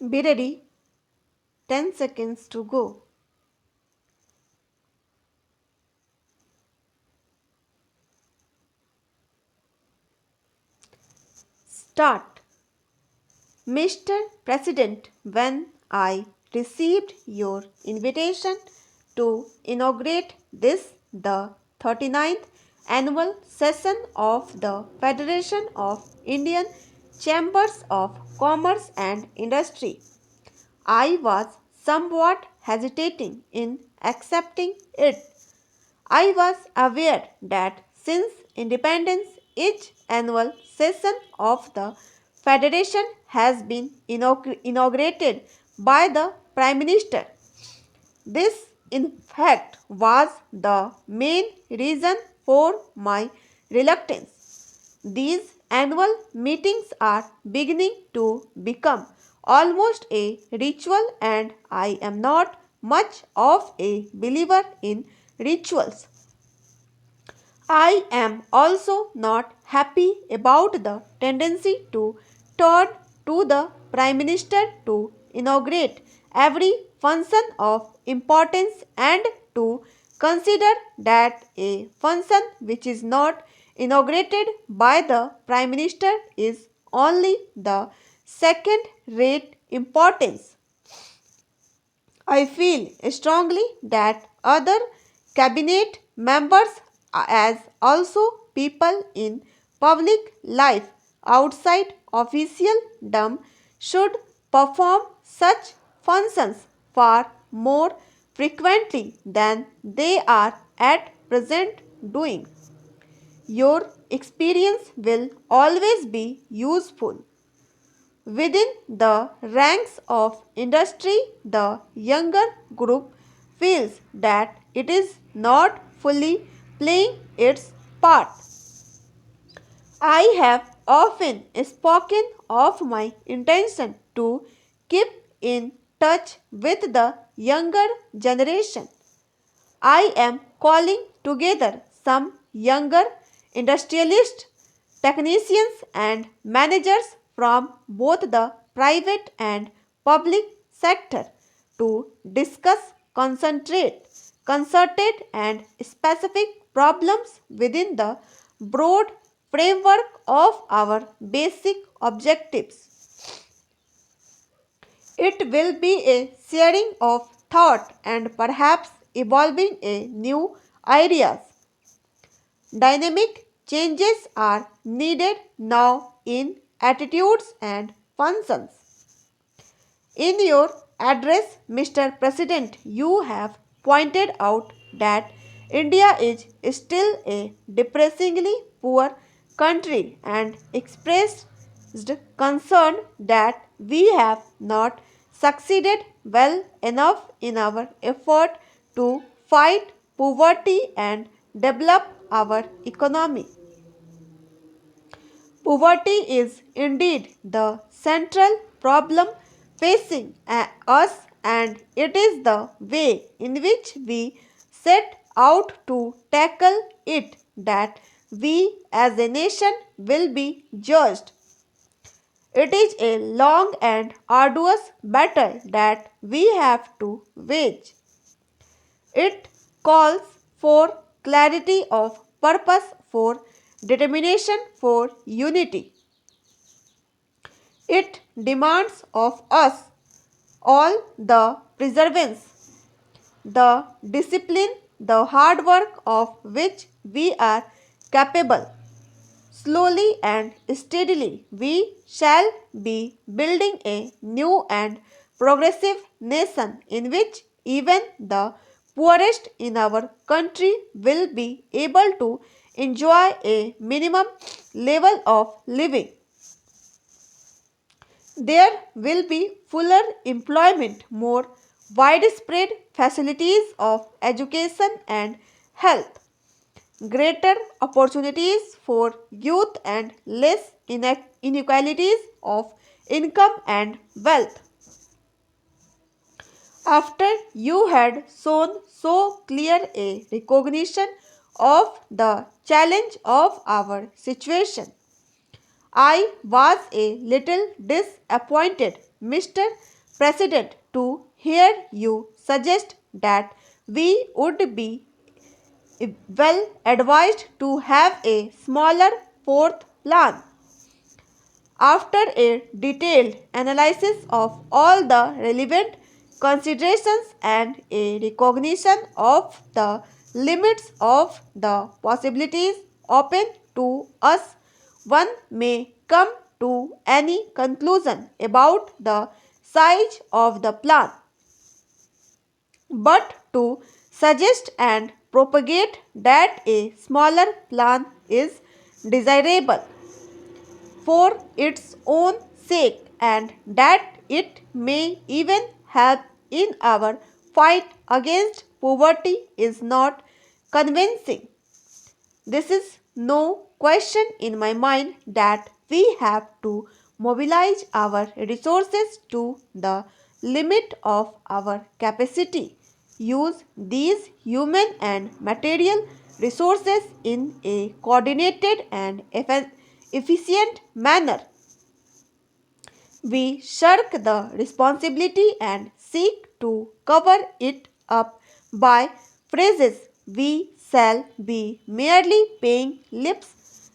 Be ready. 10 seconds to go. Start. Mr. President, when I received your invitation to inaugurate the 39th annual session of the Federation of Indian Chambers of Commerce and Industry, I was somewhat hesitating in accepting it. I was aware that since independence, each annual session of the Federation has been inaugurated by the Prime Minister. This, in fact, was the main reason for my reluctance. These annual meetings are beginning to become almost a ritual, and I am not much of a believer in rituals. I am also not happy about the tendency to turn to the Prime Minister to inaugurate every function of importance and to consider that a function which is not inaugurated by the Prime Minister is only the second rate importance. I feel strongly that other cabinet members, as also people in public life outside officialdom, should perform such functions far more frequently than they are at present doing. Your experience will always be useful. Within the ranks of industry, the younger group feels that it is not fully playing its part. I have often spoken of my intention to keep in touch with the younger generation. I am calling together some younger industrialists, technicians, and managers from both the private and public sector to discuss concerted and specific problems within the broad framework of our basic objectives. It will be a sharing of thought and perhaps evolving a new ideas. Dynamic changes are needed now in attitudes and functions. In your address, Mr. President, you have pointed out that India is still a depressingly poor country and expressed concern that we have not succeeded well enough in our effort to fight poverty and develop our economy. Poverty is indeed the central problem facing us, and it is the way in which we set out to tackle it that we as a nation will be judged. It is a long and arduous battle that we have to wage. It calls for clarity of purpose, for determination, for unity. It demands of us all the perseverance, the discipline, the hard work of which we are capable. Slowly and steadily, we shall be building a new and progressive nation in which even the poorest in our country will be able to enjoy a minimum level of living. There will be fuller employment, more widespread facilities of education and health, greater opportunities for youth, and less inequalities of income and wealth. After you had shown so clear a recognition of the challenge of our situation, I was a little disappointed Mr. President, to hear you suggest that we would be well advised to have a smaller fourth plan. After a detailed analysis of all the relevant considerations and a recognition of the limits of the possibilities open to us, one may come to any conclusion about the size of the plan. But to suggest and propagate that a smaller plan is desirable for its own sake and that it may even help in our fight against poverty is not convincing. This is no question in my mind that we have to mobilize our resources to the limit of our capacity. Use these human and material resources in a coordinated and efficient manner. We shirk the responsibility and seek to cover it up by phrases. We shall be merely paying lip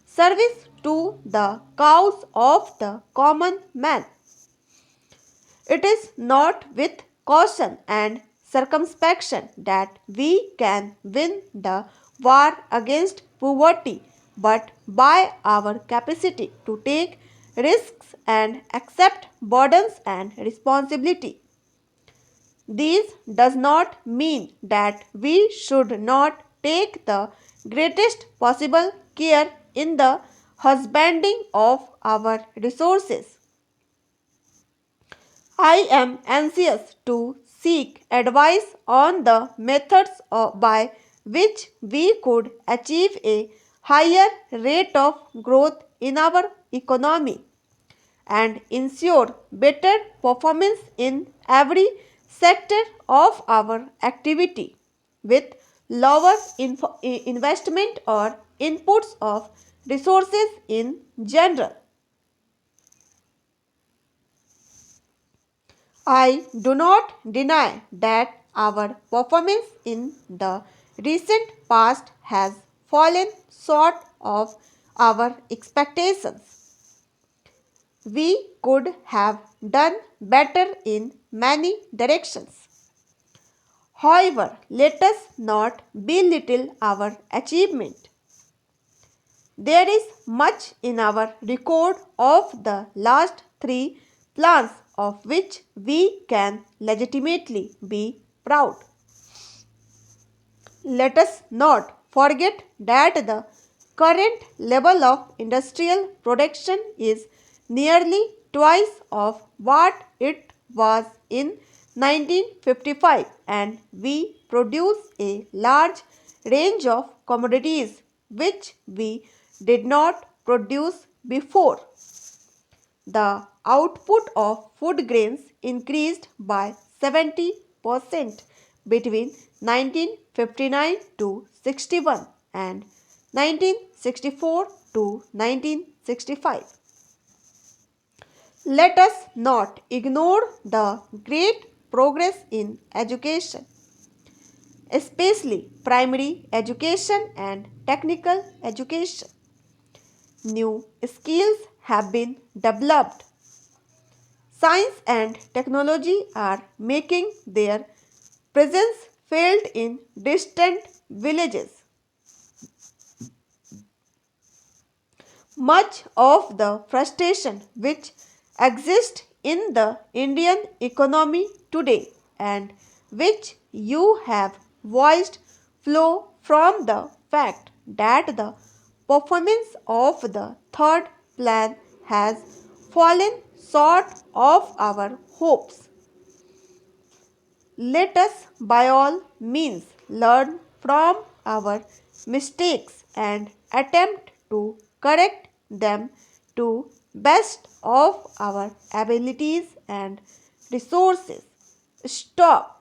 service to the cause of the common man. It is not with caution and circumspection that we can win the war against poverty, but by our capacity to take risks and accept burdens and responsibility. This does not mean that we should not take the greatest possible care in the husbanding of our resources. I am anxious to seek advice on the methods by which we could achieve a higher rate of growth in our economy and ensure better performance in every sector of our activity with lower investment or inputs of resources in general. I do not deny that our performance in the recent past has fallen short of our expectations. We could have done better in many directions. However, let us not belittle our achievement. There is much in our record of the last three plans of which we can legitimately be proud. Let us not forget that the current level of industrial production is nearly twice of what it was in 1955 and we produce a large range of commodities which we did not produce before. The output of food grains increased by 70% between 1959 to 61 and 1964 to 1965. Let us not ignore the great progress in education, especially primary education and technical education. New skills have been developed. Science and technology are making their presence felt in distant villages. Much of the frustration which exists in the Indian economy today and which you have voiced flow from the fact that the performance of the third plan has fallen short of our hopes. Let us by all means learn from our mistakes and attempt to correct them to best of our abilities and resources. Stop